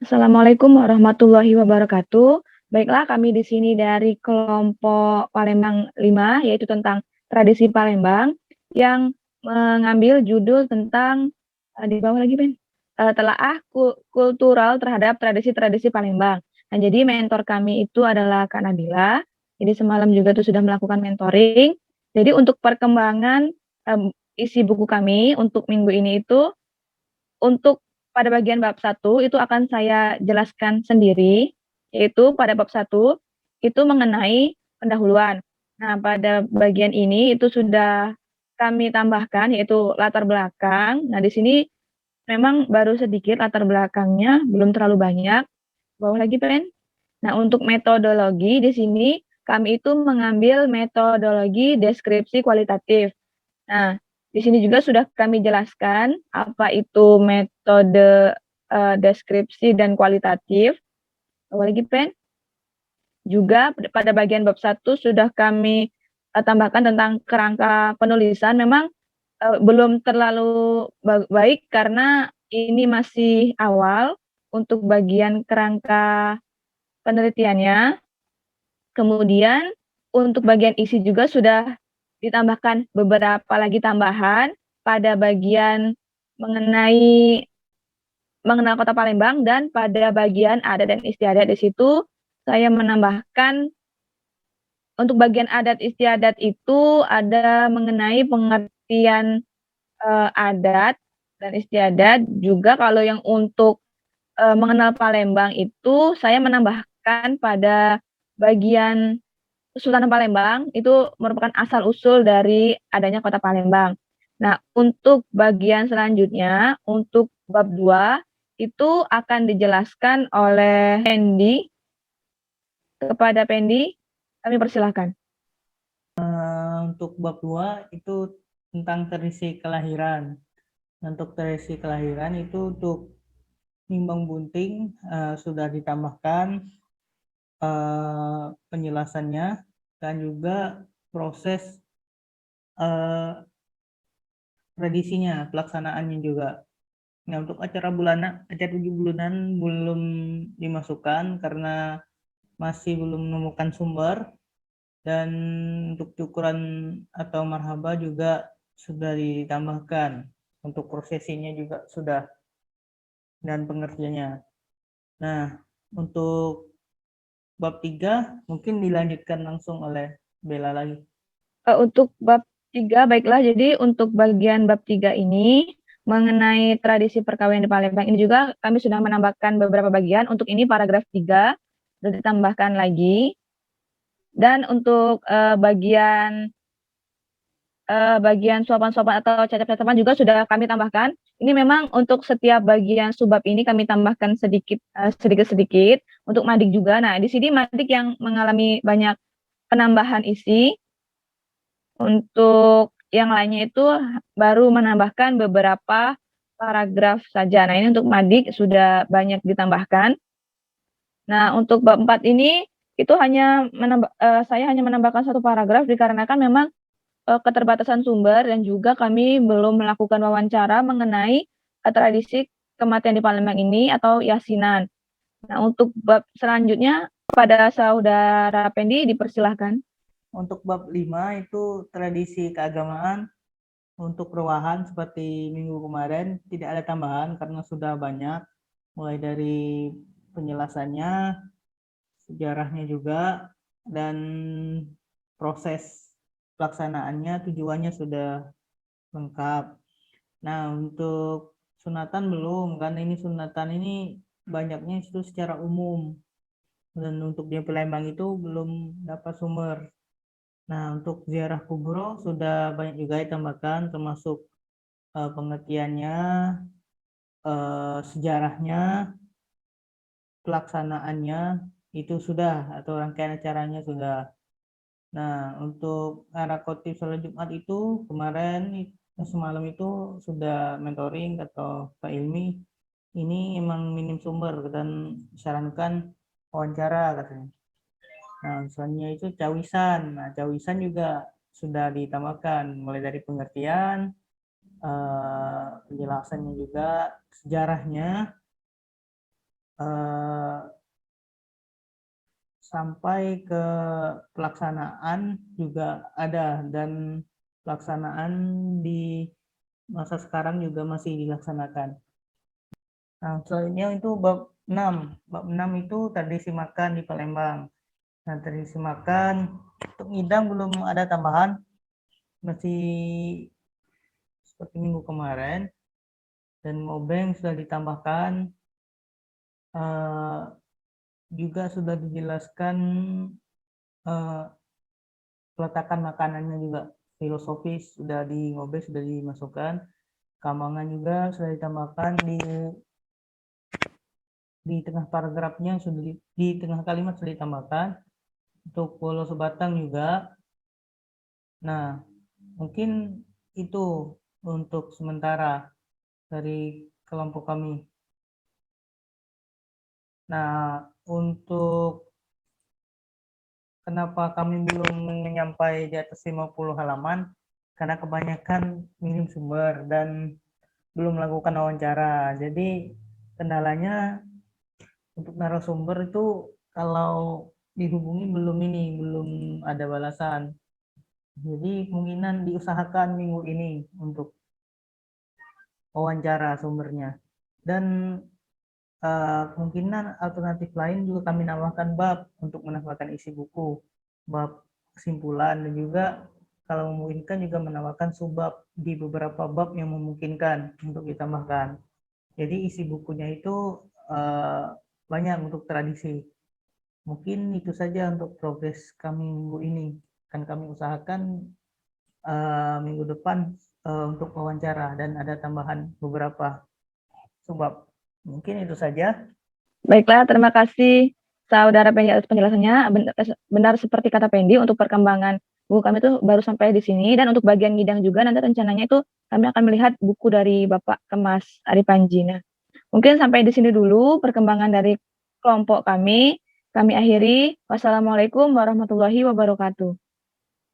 Assalamualaikum warahmatullahi wabarakatuh. Baiklah, kami di sini dari kelompok Palembang 5, yaitu tentang tradisi Palembang, yang mengambil judul tentang di bawah lagi, Ben, telaah kultural terhadap tradisi-tradisi Palembang. Nah, jadi mentor kami itu adalah Kak Nabila. Jadi semalam juga tuh sudah melakukan mentoring. Jadi untuk perkembangan isi buku kami untuk minggu ini itu untuk pada bagian bab 1 itu akan saya jelaskan sendiri, yaitu pada bab 1 itu mengenai pendahuluan. Nah, pada bagian ini itu sudah kami tambahkan yaitu latar belakang. Nah, di sini memang baru sedikit latar belakangnya, belum terlalu banyak. Bawah lagi, Pen. Nah, untuk metodologi di sini kami itu mengambil metodologi deskripsi kualitatif. Nah, di sini juga sudah kami jelaskan apa itu metode, deskripsi dan kualitatif. Apalagi, Pen? Juga pada bagian bab 1 sudah kami, tambahkan tentang kerangka penulisan. Memang, belum terlalu baik karena ini masih awal untuk bagian kerangka penelitiannya. Kemudian untuk bagian isi juga sudah ditambahkan beberapa lagi tambahan pada bagian mengenai mengenal Kota Palembang dan pada bagian adat dan istiadat. Di situ saya menambahkan untuk bagian adat istiadat itu ada mengenai pengertian, adat dan istiadat. Juga kalau yang untuk, mengenal Palembang itu saya menambahkan pada bagian Kesultanan Palembang itu merupakan asal-usul dari adanya Kota Palembang. Nah, untuk bagian selanjutnya, untuk bab 2 itu akan dijelaskan oleh Pendi. Kepada Pendi, kami persilahkan. Untuk bab 2 itu tentang tradisi kelahiran. Untuk tradisi kelahiran itu untuk Nimbang Bunting sudah ditambahkan penjelasannya dan juga proses tradisinya, pelaksanaannya juga. Nah, untuk acara 7 bulanan belum dimasukkan karena masih belum menemukan sumber. Dan untuk cukuran atau marhaba juga sudah ditambahkan. Untuk prosesinya juga sudah dan pengertiannya. Nah, untuk bab 3 mungkin dilanjutkan langsung oleh Bella lagi. Untuk bab 3 baiklah, jadi untuk bagian bab 3 ini mengenai tradisi perkawinan di Palembang ini juga kami sudah menambahkan beberapa bagian. Untuk ini paragraf 3 sudah ditambahkan lagi. Dan untuk, bagian sopan-sopan atau cacap-cacapan juga sudah kami tambahkan. Ini memang untuk setiap bagian subbab ini kami tambahkan sedikit-sedikit, untuk Madik juga. Nah, di sini Madik yang mengalami banyak penambahan isi. Untuk yang lainnya itu baru menambahkan beberapa paragraf saja. Nah, ini untuk Madik sudah banyak ditambahkan. Nah, untuk bab 4 ini itu saya hanya menambahkan 1 paragraf dikarenakan memang keterbatasan sumber dan juga kami belum melakukan wawancara mengenai, tradisi kematian di Palembang ini atau yasinan. Nah, untuk bab selanjutnya pada saudara Pendi dipersilahkan. Untuk bab 5 itu tradisi keagamaan. Untuk perubahan seperti minggu kemarin tidak ada tambahan karena sudah banyak, mulai dari penjelasannya, sejarahnya juga, dan proses pelaksanaannya, tujuannya sudah lengkap. Nah, untuk sunatan belum, karena ini sunatan ini banyaknya itu secara umum, dan untuk di Palembang itu belum dapat sumber. Nah, untuk ziarah kubro sudah banyak juga ditambahkan, termasuk pengertiannya, sejarahnya, pelaksanaannya itu sudah, atau rangkaian acaranya sudah. Nah, untuk arah khotib sholat Jumat itu kemarin semalam itu sudah mentoring atau Pak Ilmi, ini emang minim sumber dan sarankan wawancara katanya. Nah, misalnya itu cawisan. Nah, cawisan juga sudah ditambahkan mulai dari pengertian, penjelasannya juga, sejarahnya, eh, sampai ke pelaksanaan juga ada, dan pelaksanaan di masa sekarang juga masih dilaksanakan. Nah, selanjutnya itu bab 6. Bab 6 itu tradisi makan di Palembang. Nah, tradisi makan untuk ngidang belum ada tambahan, masih seperti minggu kemarin, dan obeng sudah ditambahkan. Juga sudah dijelaskan peletakan makanannya juga filosofis, sudah di ngobeng sudah dimasukkan. Kambangan juga sudah ditambahkan di tengah paragrafnya, sudah di tengah kalimat sudah ditambahkan. Untuk Pulau Sebatang juga. Nah, mungkin itu untuk sementara dari kelompok kami. Nah, untuk kenapa kami belum menyampai di atas 50 halaman, karena kebanyakan minim sumber dan belum melakukan wawancara. Jadi kendalanya untuk narasumber itu kalau dihubungi belum ada balasan. Jadi kemungkinan diusahakan minggu ini untuk wawancara sumbernya. Dan kemungkinan alternatif lain juga kami nambahkan bab untuk menambahkan isi buku, bab kesimpulan, dan juga kalau memungkinkan juga menambahkan subbab di beberapa bab yang memungkinkan untuk ditambahkan. Jadi isi bukunya itu banyak untuk tradisi. Mungkin itu saja untuk progres kami minggu ini. Akan kami usahakan minggu depan untuk wawancara dan ada tambahan beberapa subbab. Mungkin itu saja. Baiklah, terima kasih Saudara Pendi atas penjelasannya. Benar seperti kata Pendi, untuk perkembangan buku kami itu baru sampai di sini, dan untuk bagian ngidang juga nanti rencananya itu kami akan melihat buku dari Bapak Kemas Aripanji. Nah, mungkin sampai di sini dulu perkembangan dari kelompok kami. Kami akhiri. Wassalamualaikum warahmatullahi wabarakatuh.